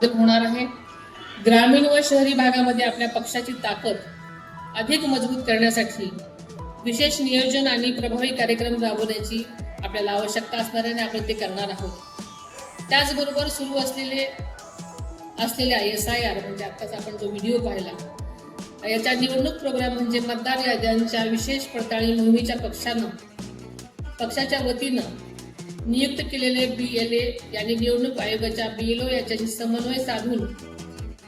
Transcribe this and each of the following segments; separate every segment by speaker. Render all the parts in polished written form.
Speaker 1: होणार आहे। ग्रामीण व शहरी भागामध्ये आपल्या पक्षाची ताकद अधिक मजबूत करण्यासाठी विशेष नियोजन आणि प्रभावी कार्यक्रम राबवण्याची आपल्याला आवश्यकता असणार आहे आणि आपण ते करणार आहोत। त्याचबरोबर सुरू असलेल्या SIR म्हणजे आताच आपण जो व्हिडिओ पाहिला याचा निवडणूक प्रोग्राम म्हणजे मतदार याद्यांच्या विशेष पडताळणी मोहिमेच्या पक्षाच्या वतीनं नियुक्त केलेले BLA यांनी निवडणूक आयोगाच्या BLO याच्याशी समन्वय साधून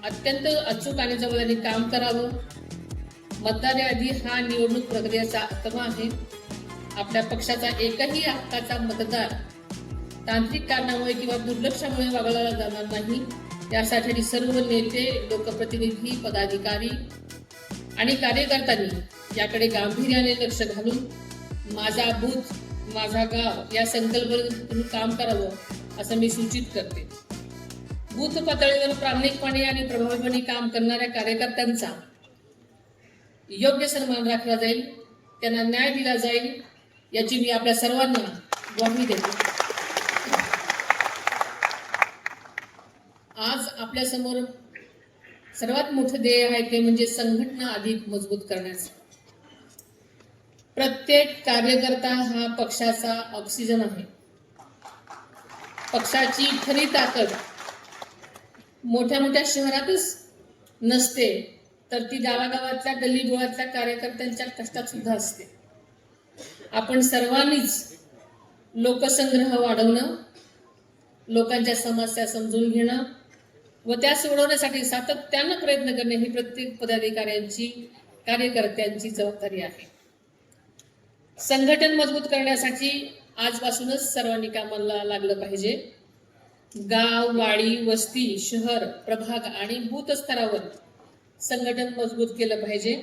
Speaker 1: अत्यंत अचूक आणि जबाबदारीने काम करावं। मतदार यादी हा निवडणूक प्रक्रियेचा आत्मा आहे। आपल्या पक्षाचा एकही हक्काचा मतदार तांत्रिक कारणामुळे किंवा दुर्लक्षामुळे वगळला जाणार नाही। यासाठी सर्व नेते, लोकप्रतिनिधी, पदाधिकारी आणि कार्यकर्त्यांनी याकडे गांभीर्याने लक्ष घालून माझा बूथ माझा गाव या संकल्पनेतून काम करावं असं मी सूचित करते। बूथ पातळीवर प्रामाणिकपणे आणि प्रभावीपणे काम करणाऱ्या कार्यकर्त्यांचा योग्य सन्मान राखला जाईल, त्यांना न्याय दिला जाईल याची मी आपल्या सर्वांना ग्वाही देते। आज आपल्या समोर सर्वात मोठं ध्येय आहे ते म्हणजे संघटना अधिक मजबूत करण्याचं। प्रत्येक कार्यकर्ता हा पक्षाचा ऑक्सिजन आहे। पक्षाची खरी ताकद मोठ्या मोठ्या शहरातच नसते, तर ती गावागावातल्या गल्लीबोळातल्या कार्यकर्त्यांच्या कष्टात सुद्धा असते। आपण सर्वांनीच लोकसंग्रह वाढवणं, लोकांच्या समस्या समजून घेणं व त्या सोडवण्यासाठी सातत्यानं प्रयत्न करणे ही प्रत्येक पदाधिकाऱ्यांची, कार्यकर्त्यांची जबाबदारी आहे। संघटन मजबूत करण्यासाठी आजपासूनच सर्वांनी कामाला लागलं पाहिजे। गाव, वाडी, वस्ती, शहर, प्रभाग आणि बूथ स्तरावर संघटन मजबूत केलं पाहिजे।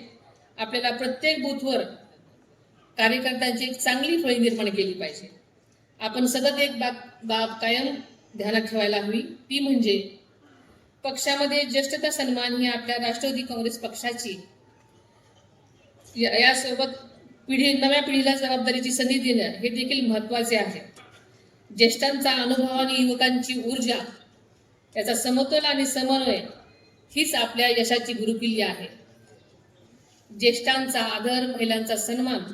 Speaker 1: आपल्याला प्रत्येक बूथवर कार्यकर्त्यांची एक चांगली फळी निर्माण केली पाहिजे। आपण सतत एक बाब कायम ध्यानात ठेवायला हवी, ती म्हणजे पक्षामध्ये ज्येष्ठता सन्मान ही आपल्या राष्ट्रवादी काँग्रेस पक्षाची यासोबत नव्या पिढीला जबाबदारीची संधी देणं हे देखील महत्त्वाचे आहे। ज्येष्ठांचा अनुभव आणि युवकांची ऊर्जा याचा समतोल आणि समन्वय हीच आपल्या यशाची गुरुकिल्ली आहे। ज्येष्ठांचा आदर, महिलांचा सन्मान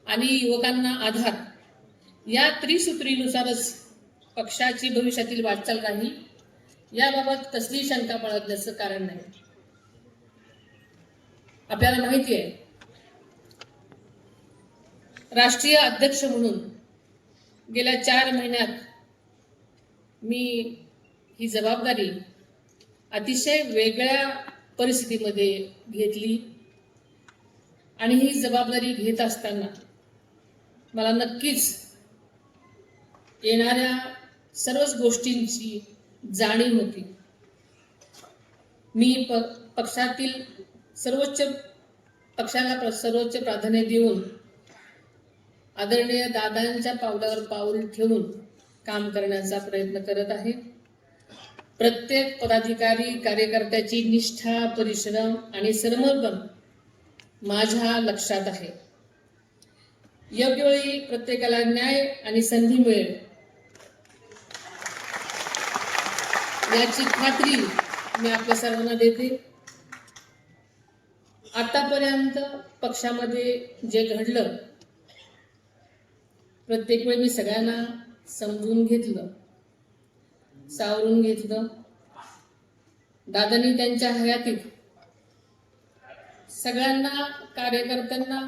Speaker 1: आणि युवकांना आधार या त्रिसूत्रीनुसारच पक्षाची भविष्यातील वाटचाल राहील, याबाबत कसली शंका बाळगण्याचं कारण नाही। आपल्याला माहिती आहे, राष्ट्रीय अध्यक्ष म्हणून गेल्या 4 महिन्यात मी ही जबाबदारी अतिशय वेगळ्या परिस्थितीमध्ये घेतली आणि ही जबाबदारी घेत असताना मला नक्कीच येणाऱ्या सर्वच गोष्टींची जाणीव होती। मी पक्षाला सर्वोच्च प्राधान्य देऊन आदरणीय दादांच्या पावलावर पाऊल ठेवून काम करण्याचा प्रयत्न करत आहे। प्रत्येक पदाधिकारी, कार्यकर्त्याची निष्ठा, परिश्रम आणि समर्पण माझ्या लक्षात आहे। योग्य वेळी प्रत्येकाला न्याय आणि संधी मिळेल याची खात्री मी आपल्या सर्वांना देते। आतापर्यंत पक्षामध्ये जे घडलं प्रत्येक वेळी मी सगळ्यांना समजून घेतलं, सावरून घेतलं। दादांनी त्यांच्या हयातीत सगळ्यांना, कार्यकर्त्यांना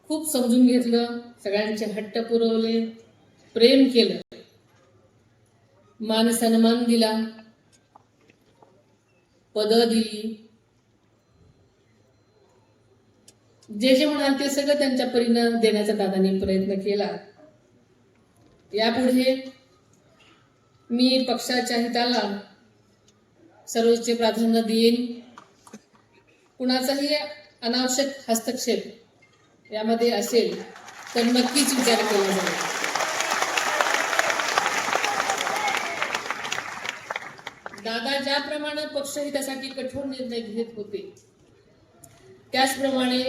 Speaker 1: खूप समजून घेतलं, सगळ्यांचे हट्ट पुरवले, प्रेम केलं, मान सन्मान दिला, पदं दिली, जे जे म्हणाल ते सगळं त्यांच्या परीनं देण्याचा दादांनी प्रयत्न केला। यापुढे मी पक्षाच्या हिताला सर्वोच्च प्राधान्य देईन। कुणाचाही अनावश्यक हस्तक्षेप यामध्ये असेल तर नक्कीच विचार केला जाईल। दादा ज्याप्रमाणे पक्षहितासाठी कठोर निर्णय घेत होते त्याचप्रमाणे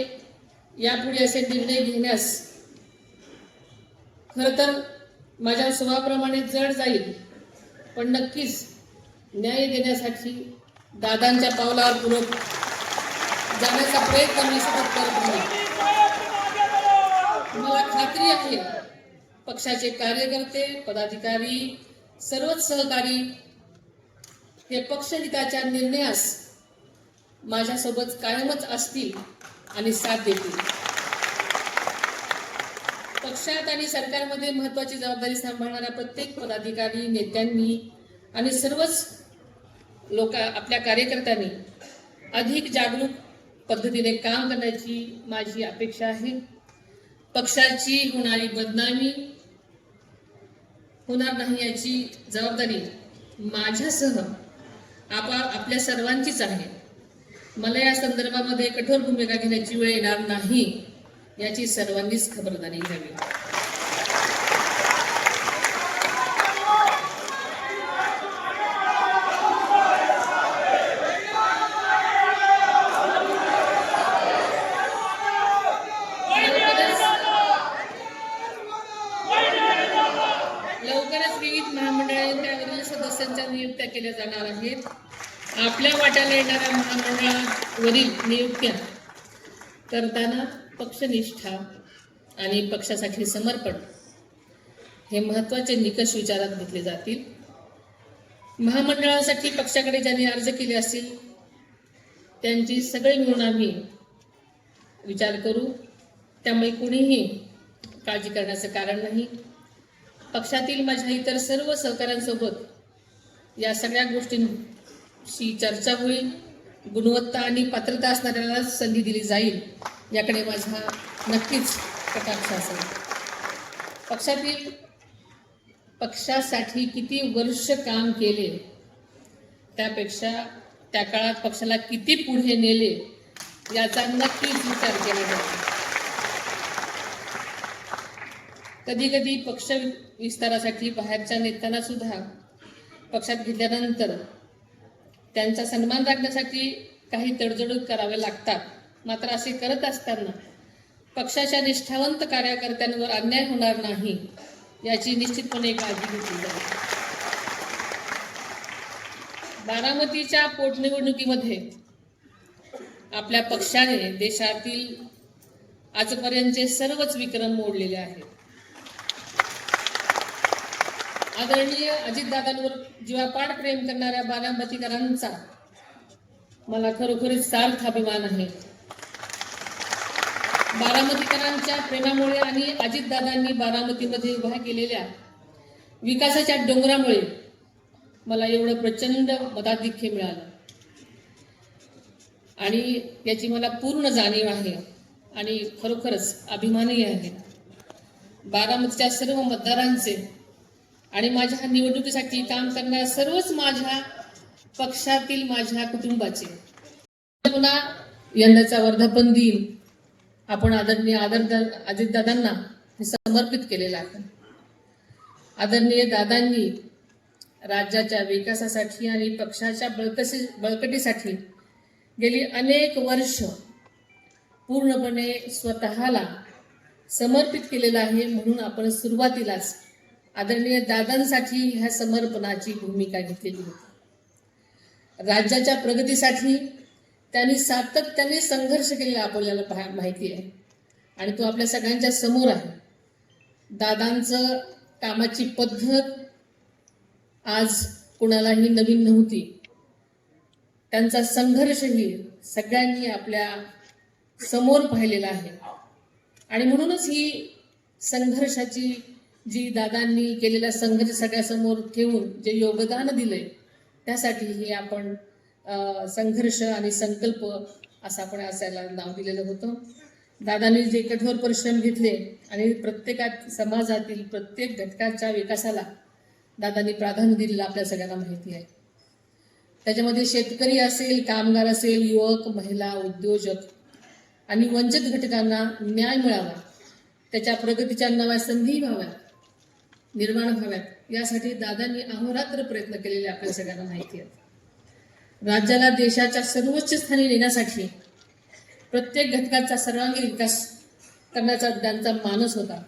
Speaker 1: यापुढे असे निर्णय घेण्यास खरं तर माझ्या स्वभावाप्रमाणे जड जाईल, पण नक्कीच न्याय देण्यासाठी दादांच्या पावलावर पूरक जाण्याचा प्रयत्न मी सतत करत राहील. मला खात्री आहे पक्षाचे कार्यकर्ते, पदाधिकारी, सर्वच सहकारी हे पक्षहिताच्या निर्णयास माझ्यासोबत कायमच असतील आणि साथ देतील. पक्षात आणि सरकारमध्ये महत्त्वाची जबाबदारी सांभाळणाऱ्या प्रत्येक पदाधिकारी, नेत्यांनी आणि सर्वच आपल्या कार्यकर्त्यांनी अधिक जागरूक पद्धतीने काम करण्याची माझी अपेक्षा आहे. पक्षाची होणारी बदनामी होणार नाही याची जबाबदारी माझ्यासह आपल्या सर्वांचीच आहे. मला या संदर्भामध्ये कठोर भूमिका घेण्याची वेळ येणार नाही याची सर्वांनीच खबरदारी घ्यावी. लवकरच विविध महामंडळांच्या सदस्यांच्या नियुक्त्या केल्या जाणार आहेत. आपल्या वाट्याला येणाऱ्या महामंडळावरील नियुक्त्या करताना पक्षनिष्ठा आणि पक्षासाठी समर्पण हे महत्त्वाचे निकष विचारात घेतले जातील. महामंडळासाठी पक्षाकडे ज्यांनी अर्ज केले असतील त्यांची सगळे मिळून आम्ही विचार करू. त्यामुळे कुणीही काळजी करण्याचं कारण नाही. पक्षातील माझ्या इतर सर्व सहकाऱ्यांसोबत या सगळ्या गोष्टींची चर्चा होईल. गुणवत्ता आणि पात्रता असणाऱ्याला संधी दिली जाईल याकडे माझा नक्कीच कटाक्ष असेल. पक्षासाठी किती वर्ष काम केले त्यापेक्षा त्या काळात पक्षाला किती पुढे नेले याचा नक्कीच विचार केला जातो. कधी कधी पक्ष विस्तारासाठी बाहेरच्या नेत्यांना सुद्धा पक्षात घेतल्यानंतर त्यांचा सन्मान राखण्यासाठी काही तडजोड करावे लागतात. मात्र असे करत असताना पक्षाच्या निष्ठावंत कार्यकर्त्यांवर अन्याय होणार नाही याची निश्चितपणे काळजी घेतली जाईल. बारामतीच्या पोटनिवडणुकीमध्ये आपल्या पक्षाने देशातील आजपर्यंतचे सर्वच विक्रम मोडलेले आहेत. आदरणीय अजितदादांवर जीवापाड प्रेम करणाऱ्या बारामतीकरांचा मला खरोखरीच सार्थ अभिमान आहे. बारामतीकरांच्या प्रेमामुळे आणि अजितदादांनी बारामतीमध्ये उभा केलेल्या विकासाच्या डोंगरामुळे मला एवढं प्रचंड मताधिक्य मिळालं आणि याची मला पूर्ण जाणीव आहे आणि खरोखरच अभिमानही आहे. बारामतीच्या सर्व मतदारांचे आणि माझ्या निवडणुकीसाठी काम करणाऱ्या सर्वच माझ्या पक्षातील माझ्या कुटुंबाचे पुन्हा यंदाचा वर्धापन दिन आपण आदरणीय अजितदादांना समर्पित केलेला आहे. आदरणीय दादांनी राज्याच्या विकासासाठी आणि पक्षाच्या बळकटीसाठी गेली अनेक वर्ष पूर्णपणे स्वतःला समर्पित केलेलं आहे. म्हणून आपण सुरुवातीलाच आदरणीय दादांसाठी ह्या समर्पणाची भूमिका घेतलेली होती. राज्याच्या प्रगतीसाठी त्यांनी सातत्याने संघर्ष केलेला आपल्याला माहिती आहे आणि तो आपल्या सगळ्यांच्या समोर आहे. दादांचं कामाची पद्धत आज कुणालाही नवीन नव्हती. त्यांचा संघर्षही सगळ्यांनी आपल्या समोर पाहिलेला आहे आणि म्हणूनच ही संघर्षाची जी दादांनी केलेला संघर्ष सगळ्यासमोर ठेवून जे योगदान दिलंय त्यासाठी हे आपण संघर्ष आणि संकल्प असं आपण असायला नाव दिलेलं होतं. दादांनी जे कठोर परिश्रम घेतले आणि प्रत्येकात समाजातील प्रत्येक घटकाच्या विकासाला दादांनी प्राधान्य दिलेलं आपल्या सगळ्यांना माहिती आहे. त्याच्यामध्ये शेतकरी असेल, कामगार असेल, युवक, महिला, उद्योजक आणि वंचित घटकांना न्याय मिळावा, त्याच्या प्रगतीच्या नव्या संधी निर्माण व्हाव्यात यासाठी दादांनी अहोरात्र प्रयत्न केलेले आपल्या सगळ्यांना माहिती आहे. राज्याला देशाच्या सर्वोच्च स्थानी नेण्यासाठी प्रत्येक घटकाचा सर्वांगीण विकास करण्याचा त्यांचा मानस होता.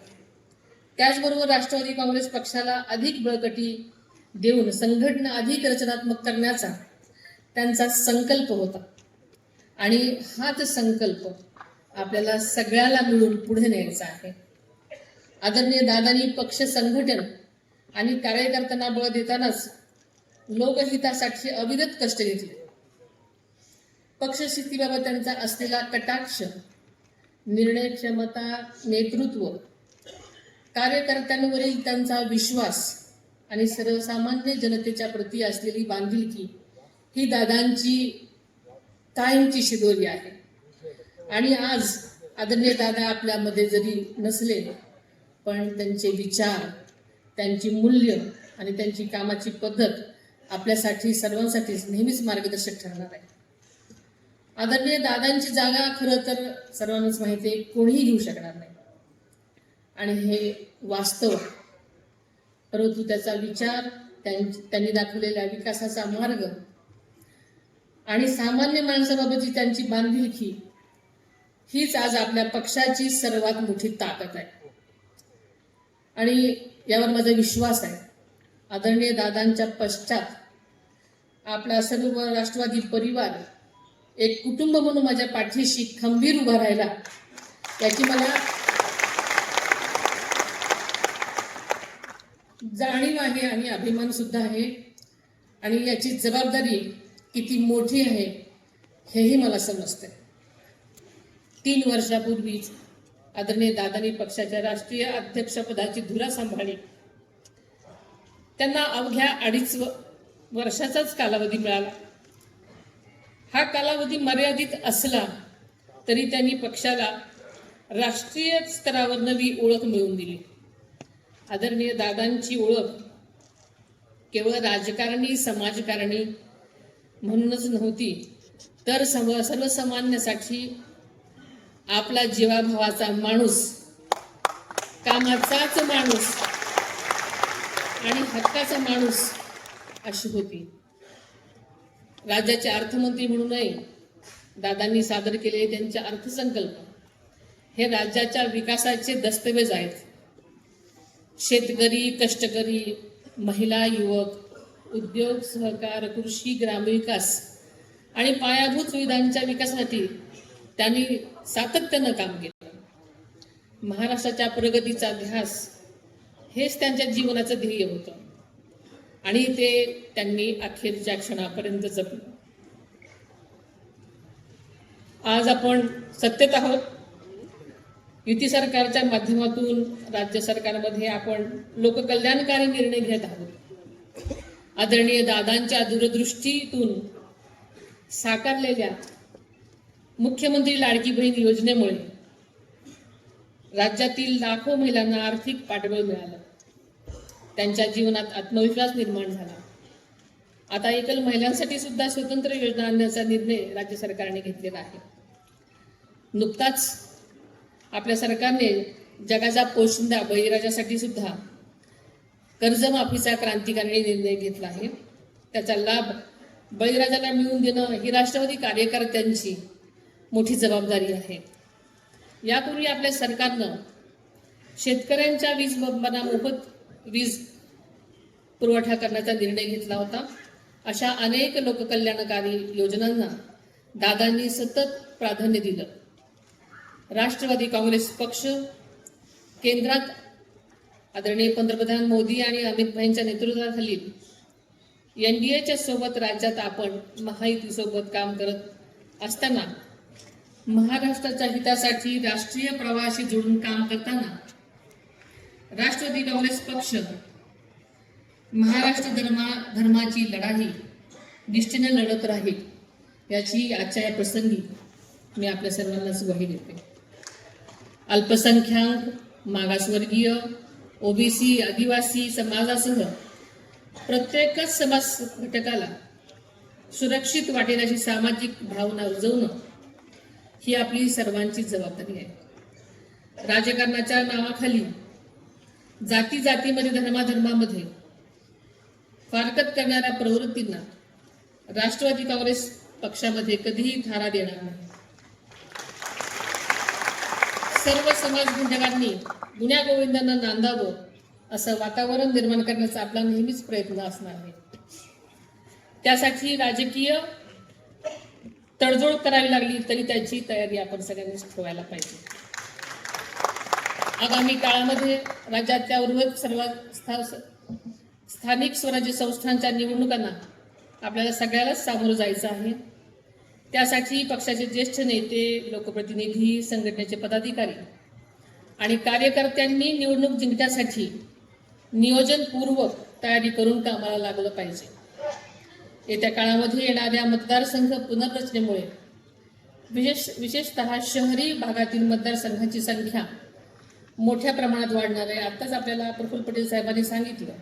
Speaker 1: त्याचबरोबर राष्ट्रवादी काँग्रेस पक्षाला अधिक बळकटी देऊन संघटना अधिक रचनात्मक करण्याचा त्यांचा संकल्प होता आणि हाच संकल्प आपल्याला सगळ्याला मिळून पुढे न्यायचा आहे. आदरणीय दादांनी पक्ष संघटन आणि कार्यकर्त्यांना बळ देतानाच लोकहितासाठी अविरत कष्ट घेतले. पक्षस्थितीबाबत त्यांचा असलेला कटाक्ष, निर्णय क्षमता, नेतृत्व, कार्यकर्त्यांवरील त्यांचा विश्वास आणि सर्वसामान्य जनतेच्या प्रती असलेली बांधिलकी ही दादांची कायमची शिदोरी आहे. आणि आज आदरणीय दादा आपल्यामध्ये जरी नसले पण त्यांचे विचार, त्यांची मूल्य आणि त्यांची कामाची पद्धत आपल्यासाठी सर्वांसाठीच नेहमीच मार्गदर्शक ठरणार आहे. आदरणीय दादांची जागा खरं तर सर्वांनाच माहिती आहे, कोणीही घेऊ शकणार नाही आणि हे वास्तव. परंतु त्याचा विचार, त्यांनी दाखवलेला विकासाचा मार्ग आणि सामान्य माणसाबाबतची त्यांची बांधिलकी हीच आज आपल्या पक्षाची सर्वात मोठी ताकद आहे आणि यावर माझा विश्वास आहे. आदरणीय दादांच्या पश्चात आपला सर्व राष्ट्रवादी परिवार एक कुटुंब म्हणून माझ्या पाठीशी खंबीर उभा राहिला याची मला जाणीव आहे आणि अभिमान सुद्धा आहे आणि याची जबाबदारी किती मोठी आहे हेही मला समजते. 3 वर्षापूर्वीच आदरणीय दादांनी पक्षाच्या राष्ट्रीय अध्यक्षपदाची धुरा सांभाळली. त्यांना अवघ्या 2.5 वर्षाचाच कालावधी मिळाला. हा कालावधी मर्यादित असला तरी त्यांनी पक्षाला राष्ट्रीय स्तरावर नवी ओळख मिळवून दिली. आदरणीय दादांची ओळख केवळ राजकारणी, समाजकारणी म्हणूनच नव्हती, तर सर्वसामान्यासाठी आपला जीवाभावाचा माणूस, कामाचाच माणूस आणि हक्काचा माणूस अशी होती. राज्याचे अर्थमंत्री म्हणूनही दादांनी सादर केलेले त्यांचे अर्थसंकल्प हे राज्याच्या विकासाचे दस्तऐवज आहेत. शेतकरी, कष्टकरी, महिला, युवक, उद्योग, सहकार, कृषी, ग्रामविकास आणि पायाभूत सुविधांच्या विकासासाठी त्यांनी सातत्यानं काम केलं. महाराष्ट्राच्या प्रगतीचा ध्यास हेच त्यांच्या जीवनाचं ध्येय होतं आणि ते त्यांनी अखेरच्या क्षणापर्यंत जपलं. आज आपण सत्तेत आहोत. युती सरकारच्या माध्यमातून राज्य सरकारमध्ये आपण लोककल्याणकारी निर्णय घेत आहोत. आदरणीय दादांच्या दूरदृष्टीतून साकारलेल्या मुख्यमंत्री लाडकी बहीण योजनेमुळे राज्यातील लाखो महिलांना आर्थिक पाठबळ मिळालं. त्यांच्या जीवनात आत्मविश्वास निर्माण झाला. आता एकल महिलांसाठी सुद्धा स्वतंत्र योजना आणण्याचा निर्णय राज्य सरकारने घेतलेला आहे. नुकताच आपल्या सरकारने जगाचा पोशिंदा बळीराजासाठी सुद्धा कर्जमाफीचा क्रांतिकारी निर्णय घेतला आहे. त्याचा लाभ बळीराजाला मिळवून देणं ही राष्ट्रवादी कार्यकर्त्यांची मोठी जबाबदारी आहे. यापूर्वी आपल्या सरकारनं शेतकऱ्यांच्या वीज पंपांना मोफत वीज पुरवठा करण्याचा निर्णय घेतला होता. अशा अनेक लोककल्याणकारी योजनांना दादांनी सतत प्राधान्य दिलं. राष्ट्रवादी काँग्रेस पक्ष केंद्रात आदरणीय पंतप्रधान मोदी आणि अमित भाईंच्या नेतृत्वाखालील NDAच्या सोबत राज्यात आपण महायुतीसोबत काम करत असताना महाराष्ट्राच्या हितासाठी राष्ट्रीय प्रवाहाशी जोडून काम करताना राष्ट्रवादी काँग्रेस पक्ष महाराष्ट्र धर्माची लढाई निष्ठेने लढत राहील याची आजच्या या प्रसंगी मी आपल्या सर्वांनाच ग्वाही देते. अल्पसंख्याक, मागासवर्गीय, OBC, आदिवासी समाजासह प्रत्येकच समाज घटकाला सुरक्षित वाटेल अशी सामाजिक भावना रुजवणं ही आपली सर्वांची जबाबदारी आहे. राजकारणाच्या नावाखाली जाती जातीमध्ये, धर्माधर्मामध्ये फारकत करणाऱ्या प्रवृत्तींना राष्ट्रवादी काँग्रेस पक्षामध्ये कधीही थारा देणार नाही. सर्व समाज घटकांनी गुण्या गोविंदांना नांदावं असं वातावरण निर्माण करण्याचा आपला नेहमीच प्रयत्न असणार आहे. त्यासाठी राजकीय तडजोड करावी लागली तरी त्याची तयारी आपण सगळ्यांनीच ठेवायला पाहिजे. आगामी काळामध्ये राज्यातल्या उर्वरित सर्व स्थानिक स्वराज्य संस्थांच्या निवडणुकांना आपल्याला सगळ्यालाच सामोरं जायचं आहे. त्यासाठी पक्षाचे ज्येष्ठ नेते, लोकप्रतिनिधी, संघटनेचे पदाधिकारी आणि कार्यकर्त्यांनी निवडणूक जिंकण्यासाठी नियोजनपूर्वक तयारी करून कामाला लागलं पाहिजे. येत्या काळामध्ये येणाऱ्या मतदारसंघ पुनर्रचनेमुळे विशेषतः शहरी भागातील मतदारसंघाची संख्या मोठ्या प्रमाणात वाढणार आहे. आत्ताच आपल्याला प्रफुल्ल पटेल साहेबांनी सांगितलं